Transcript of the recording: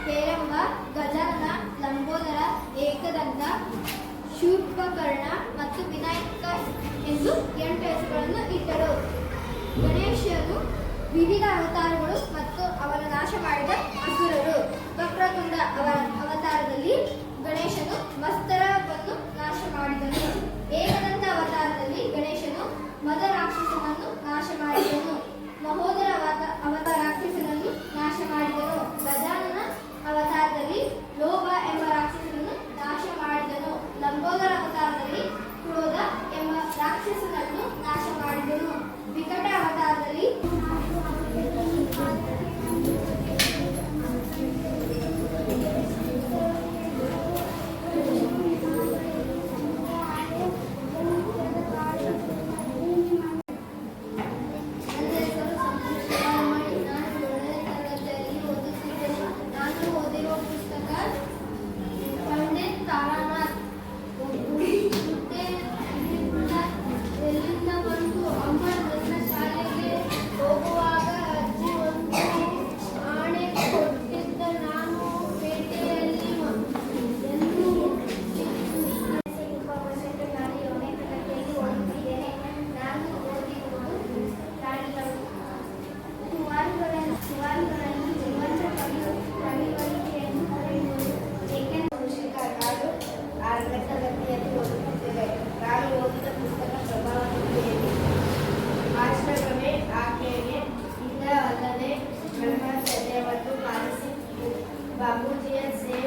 ಹೇರಂಬ, ಗಜಾನನ, ಲಂಬೋದರ, ಏಕದಂತ, ಶೂರ್ಪಕರ್ಣ ಮತ್ತು ವಿನಾಯಕ ಎಂದು 8 ಹೆಸರುಗಳನ್ನು ಇಟ್ಟರು. ಗಣೇಶನು ವಿವಿಧ ಅವತಾರಗಳು ಮತ್ತು ಅವರ ನಾಶ ಮಾಡಿದ ಅಸುರರು. ವಕ್ರತುಂಡ ಅವತಾರದಲ್ಲಿ ಗಣೇಶನು ಮಸ್ತರವನ್ನು ನಾಶ ಮಾಡಿದನು. ಏಕದಂತ ಅವತಾರದಲ್ಲಿ ಗಣೇಶನು ಮದ ರಾಕ್ಷಸನನ್ನು ನಾಶ ಮಾಡಿದನು. ಮಹೋದರ ರಾಕ್ಷಸನನ್ನು ನಾಶ ಮಾಡಿದನು. ಗಜಾನನ ಅವತಾರದಲ್ಲಿ ಲೋಭ ಎಂಬ ರಾಕ್ಷಸನನ್ನು ನಾಶ ಮಾಡಿದನು. ಲಂಬೋದರ ಅವತಾರದಲ್ಲಿ ಕ್ರೋಧ ಎಂಬ ರಾಕ್ಷಸನನ್ನು ನಾಶ ಮಾಡಿದನು. ವಿಕಟ ಅವತಾರದಲ್ಲಿ ಬಾಬೂಜಿಯ ಸೇವೆ